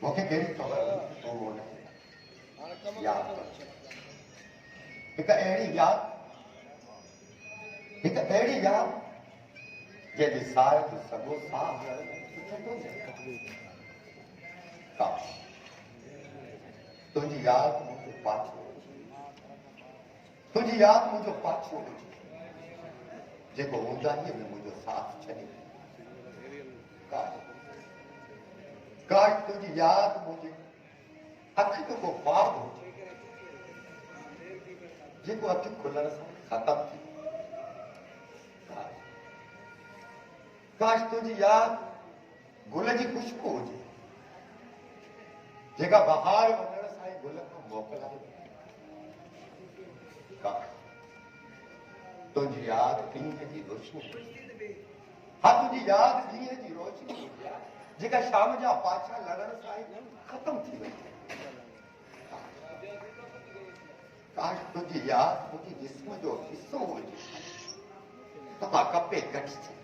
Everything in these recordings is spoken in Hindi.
मूंखे कहिड़ी ख़बर तूं मूं वटि यादि कर हिकु अहिड़ी यादि जंहिंजी साए जो सॻो साह काश तुंहिंजी यादि मुंहिंजो पाछो तुंहिंजी यादि मुंहिंजो पाछो हुजे जेको ऊंदाहीअ में मुंहिंजो साथ छॾे काश तुंहिंजी यादि मुंहिंजे अखि जो को ख्वाब हुजे जेको अखि खुलण सां ख़तम थी काश तुंहिंजी यादि गुल जी खुशबू हुजे जेका बहार वञण सां ई गुल खां मोकिलाए काश तुंहिंजी यादि ॾींहं जी रोशनी हा तुंहिंजी यादि ॾींहं जी रोशनी हुजे जेका शाम जा पाछा लड़ण सां ई ख़तम थी वई काश तुंहिंजी यादि मुंहिंजे जिस्म जो हिसो हुजे त मां कपे घटि थी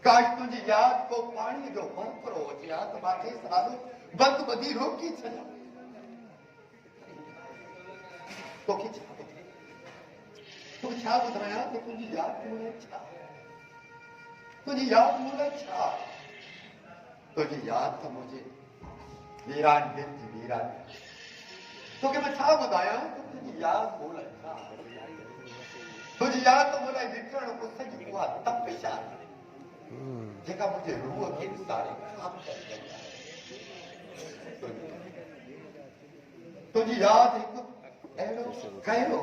काश तुंहिंजी यादि को पाणीअ जो वरपरो हुजे हा त मां खेसि हालो बंदि ॿधी रोकी छॾियां तोखे छा ॿुधायां त तुंहिंजी यादि मूं लाइ छा तुंहिंजी यादि मूं लाइ छा तुंहिंजी यादि त मुंहिंजे वीरान दिलि जी वीरानी तोखे मां छा ॿुधायां त तुंहिंजी यादि मूं लाइ छा तुंहिंजी यादि त मूं लाइ निकिरण उस जी उहा तपिश आहे जेका मुंहिंजे रूह खे विसारे तुंहिंजी यादि हिकु अहिड़ो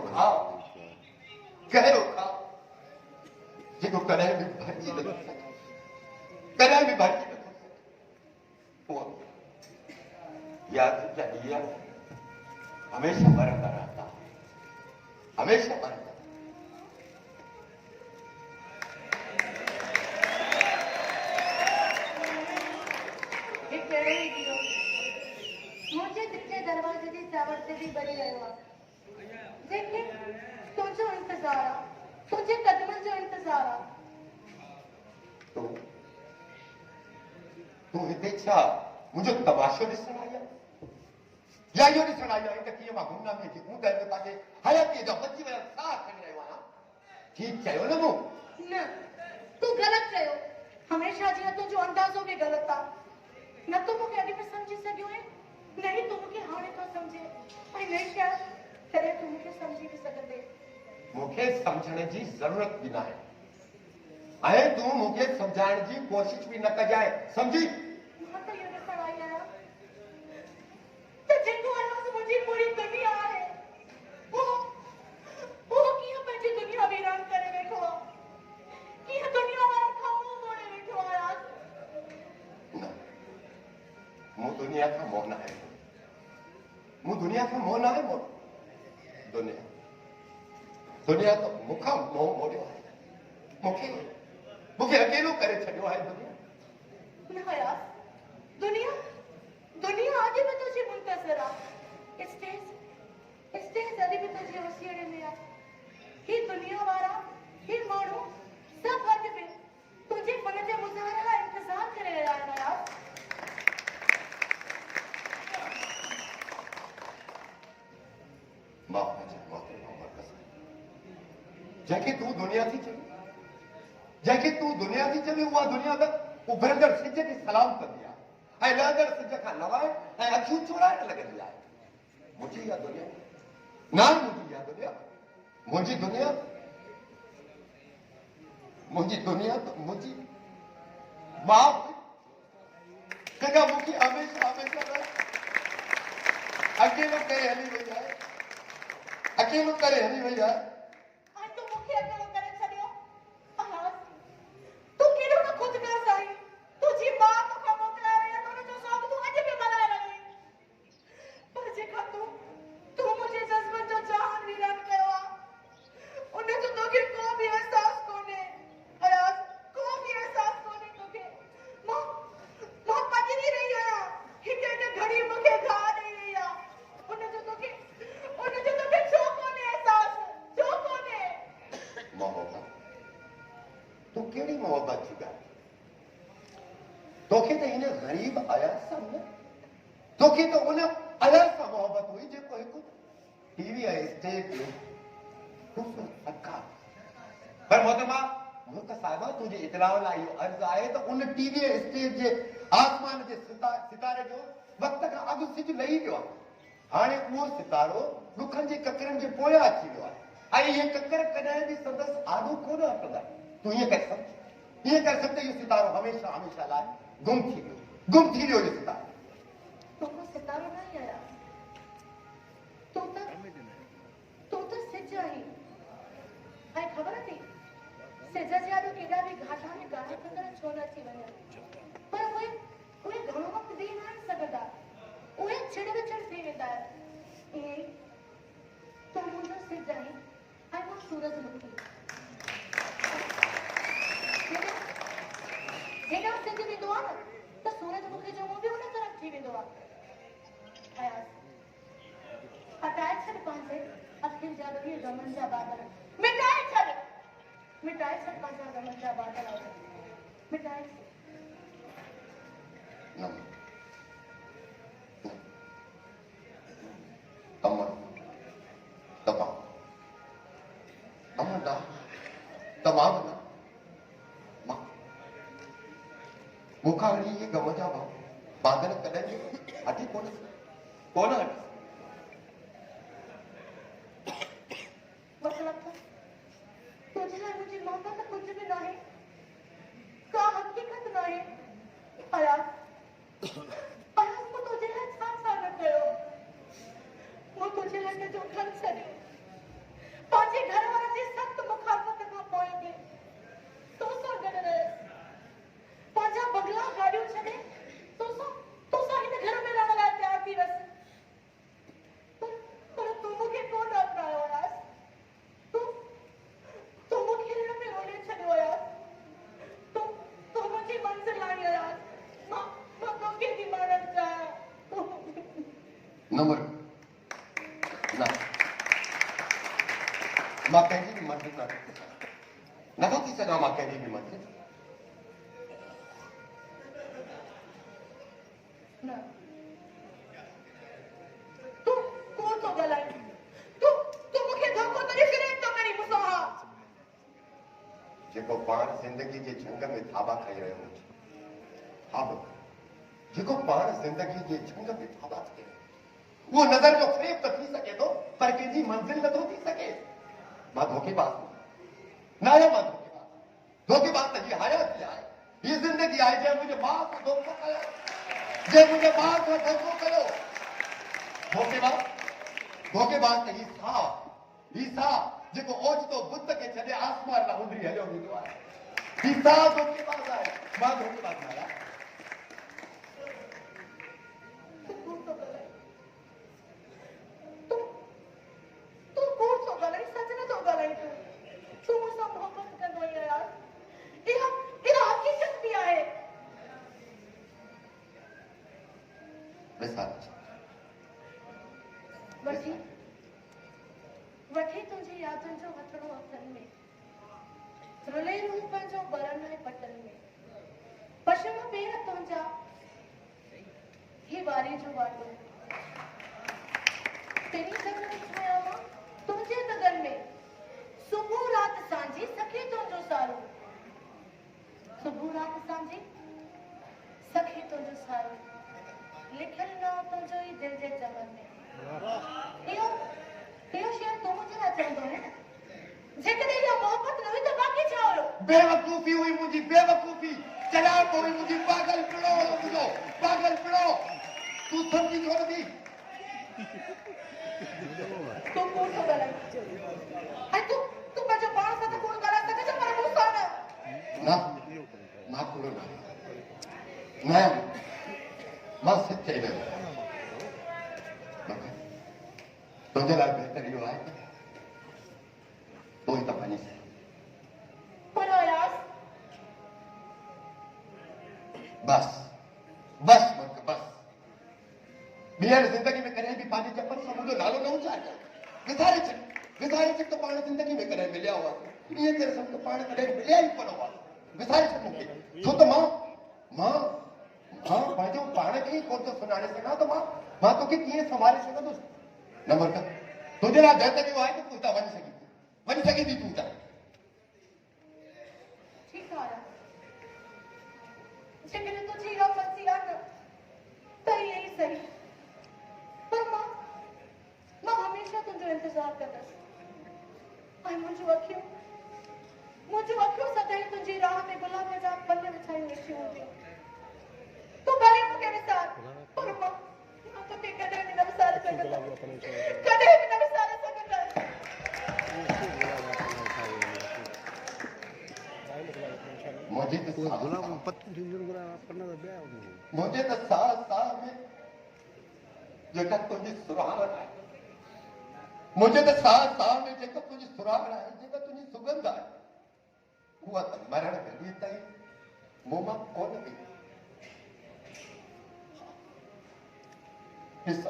गहरो खां जेको कॾहिं बि भरिजी नथो सघे कॾहिं बि भरिजी नथो सघे यादि जा ॾींहं हमेशह मरंदा रहंदा हमेशह मरंदा मुझे दिखे दरवाजे जी चावट से भी बड़ी रहो देखे तुझो इंतजार तुझे कदमन जो इंतजार तू हिते छा मुंहिंजो तमाशो ॾिसण आई आहे या इहो ॾिसण आई आहे त कीअं मां गुमनामीअ जी ऊंदहि में पंहिंजे हयातीअ जा बची वियल साह खणी आयो आहियां ठीकु चयो न मूं न तू ग़लति चयो हमेशा जीअं तुंहिंजो अंदाज़ो बि ग़लति आहे न तूं मूंखे अॻु में सम्झी सघियो आहे नहीं तू मूंखे हाणे थो सम्झे ऐं नहीं शायदि कॾहिं तू मूंखे सम्झी बि सघंदे मूंखे सम्झण जी ज़रूरत बि न आहे ऐं तूं मूंखे सम्झाइण जी कोशिश बि न कजांइ सम्झी मां त इहो ॾिसण आई आहियां त जेको अनाज़ मुंहिंजी पूरी दुनिया आहे उहो कीअं पंहिंजी दुनिया वीरान करे वेठो आहे कीअं दुनिया वारनि खां मुंहुं मोड़े वेठो आहे मूं दुनिया खां मोह न आहे मूं दुनिया खां मोह न आहे दुनिया तो मूंखां मोह मोड़ियो आहे मूंखे अकेलो करे छॾियो आहे दुनिया न यार दुनिया अॼु बि तुंहिंजी मुंतज़िर आहे स्टेज अॼु बि तुंहिंजे वसीअड़े में आहे ही दुनिया वारा ही माण्हू सभु अॼु बि तुंहिंजे फन जे मुज़ाहिरे लाइ इंतज़ार करे रहिया आहिनि यार जंहिंखे तूं दुनिया थी चवे उहा दुनिया त उभरंदड़ सिज खे सलाम कंदी आहे ऐं लहंदड़ सिज खां लवाए ऐं अखियूं चोराइण लॻंदी आहे मुंहिंजी इहा दुनिया न आहे मुंहिंजी दुनिया त मुंहिंजी माउ जेका मूंखे हमेशह अकेलो करे हली वई आहे घड़ी मूंखे घा ॾेई रही आहे उनजो तोखे छो कोन्हे एहसास छो तोखे तो इन्हें गरीब आया सामने तोखे तो उन्हें आया सा मोहब्बत हुई जो कोई को टीवी है स्टेज पे खूबसूरत अक्का पर मोहतरमा मुल्क साहिबा तुझे इतलाव लाई अर्ज आए तो उन टीवी स्टेज जे आसमान जे सितारे जो वक्त का अगु सिज लही वियो हाणे उहो सितारो दुखन जे ककरन जे पोयां अची वियो आहे ऐं ये ककर कॾहिं बि संदस आॾो कोन हटंदा तूं ईअं करे सघ इहो सितारो हमेशा हमेशा लाइ गुम थी वियो इहो सितारो तुमको सितारो नहीं आया तू तो सिज आई ऐं ख़बर थी सिज जाॾो केॾा बि घाटा में गाना कंदड़ छो न थी वञनि पर उहे घणो वक़्तु ॾेई न सघंदा उहे छिड़ विछड़ थी वेंदा आहिनि ईअं ई तूं मुंहिंजो सिज आई ऐं मां सूरजमुखी हेॾां सिज वेंदो आहे न त सूरजमुखी जो मुंहुं बि उन तरफ़ थी वेंदो आहे हटाए छॾ पंहिंजे अखियुनि जा इहे गमनि जा बादल मिटाए छॾ पंहिंजा गमनि जा बादल मिटाए तमाम मूंखां वरी इहे गम जा बादल कॾहिं हटी कोन हटी मतलब तुझे लाइ मुंहिंजी मोहबत कुझु बि न आहे का हक़ीक़त न आहे अयाज़ मूं तुंहिंजे लाइ छा न कयो मूं तुंहिंजे लाइ तुंहिंजो घर छॾियो पंहिंजे घर वारनि जी सख़्त मुखालफ़त खां पोइ बि तो सां गॾु रहियसि पंहिंजा बंगला गाॾियूं छॾे तो सां हिन घर में रहण लाइ तयार थी वियसि पर तूं मूंखे कोन अपनायो हुयसि तूं मूंखे हिन में रोले छॾियो हुयसि तूं मुंहिंजी मंज़िल आई हुयसि मां तोखे बि मारणु चाहियां नंबर न मां कंहिंजी बि मंज़िल नथो थी सघां मां कंहिंजी बि मंज़िल न तूं कोन थो ॻाल्हाए तूं मूंखे धोखो तो ॾिसी रहे तो करी मूंसां जेको पाण ज़िंदगी जे झंग में थाबा खाई रहियो हुजे जेको पाण ज़िंदगी जे झंग में थाबा खाई रहियो उहो नज़र जो फ़रेब त थी सघे थो पर कंहिंजी मंज़िल नथो थी सघे मां धोखेबाज़ न आहियां मां धोखेबाज़ त हीअ हयाती आहे हीअ ज़िंदगी आहे जंहिं मुंहिंजे माउ सां धोखो कयो जंहिं मुंहिंजे माउ सां धोखो कयो धोखेबाज़ त हीअ साह जेको ओचितो बुत खे छॾे आसमान लाइ उंधरी हलियो वेंदो आहे हीअ साह धोखेबाज़ आहे मां धोखेबाज़ न आहियां तूं मूंसां मोहबत कंदो ई यार इहा हक़ीक़त बि आहे वठी तुंहिंजी यादुनि जो हथड़ो हथनि में रुले रूपनि जो बरन ऐं पटनि में पशम पेर तुंहिंजा ही वारी जो वाटो तेरी दगन में छाया मां तुंहिंजे दगन में सुबुह रात सांझी सखे तुंहिंजो सारो सुबुह रात सांझी सखे तुंहिंजो सारो लिखियल नाम तुंहिंजो ई दिल जे चमन में इहो शेर तूं मुंहिंजे लाइ चवंदो आहे न जेकॾहिं इहा मोहबत न हुई त बाक़ी छा हुयो बेवकूफ़ी हुई मुंहिंजी बेवकूफ़ी चढ़ाव हुई मुंहिंजी पागल पिड़ो तूं सम्झी छो नथी तूं कोन थो ॻाल्हाए ऐं तूं पंहिंजो पाण सां त कोन ॻाल्हाए सघे पर मूंसां न मां कोन ॻाल्हायां न मां सिध चई रहियो तुंहिंजे लाइ बहितर इहो आहे तूं ई त वञी पर अयाज़ बस मुल्क बस ॿीहर ज़िंदगी में कॾहिं बि पंहिंजे चपल सां मुंहिंजो नालो न उचार विसारे छॾ त पाण ज़िंदगी में कॾहिं मिलिया हुआसीं ईअं करे सम्झ पाण कॾहिं मिलिया ई कोन हुआ विसारे छॾ मूंखे छो त मां कहीं को तो सुनाने सका तो मां तो के कीअं संभाले सघंदो तो नंबर का तुझे ना दर्द जो आहे तूं त वञी सघी थी तूं त ठीकु आहे जेकॾहिं तुंहिंजी इहा मर्ज़ी आहे न त ईअं ई सही पर मां हमेशह तुंहिंजो इंतज़ारु कंदसि ऐं मुंहिंजूं अखियूं सदैव तुंहिंजी राह में गुलाब जा पल विछायूं वेठियूं हूंदियूं तूं भले मूंखे विसार पर मां तोखे कॾहिं बि न विसारे सघंदसि कॾहिं बि न विसारे सघंदसि मुझे तो साल में जेका तुंहिंजी सुराहण आहे मुझे तो साल में जेका तुंहिंजी सुराहण आहे जेका तुंहिंजी सुगंध आहे उहा त मरण घड़ी ताईं मूं मां कोन पई ॾिस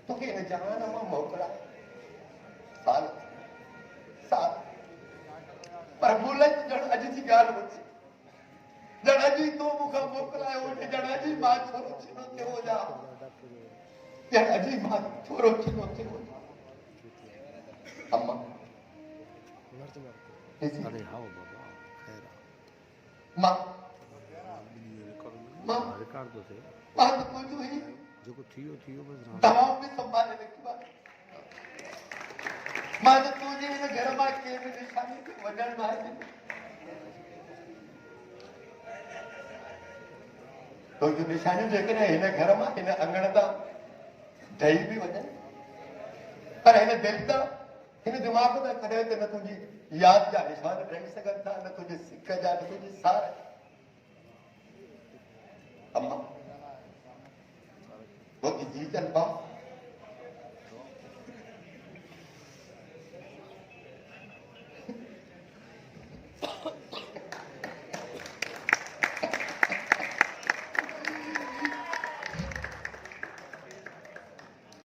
तोखे हिन जहान मां मोकिलिया साल पर भूल ॼण अॼु जी ॻाल्हि हुजे ॼण अॼु ई तूं मूंखां मोकिलायो हुजे ॼण अॼु ई मां छोरो छिनो थियो हुजां ॼण अॼु ई मां छोरो छिनो थियो हुजां अम्मा मां त तुंहिंजो ई दवाऊं बि संभाले रखियो आहे मां त तुंहिंजे हिन घर मां कंहिं बि निशानी ते वञण न आहे तुंहिंजूं निशानियूं जेकॾहिं हिन घर मां हिन अंगण तां ढही बि वञनि पर हिन दिलि तां हिन दिमाग़ तां कॾहिं त न तुंहिंजी यादि जा निशान रही सघनि था न तुंहिंजे सिक जा न तुंहिंजी सार अम्मा वो जी चल पाओ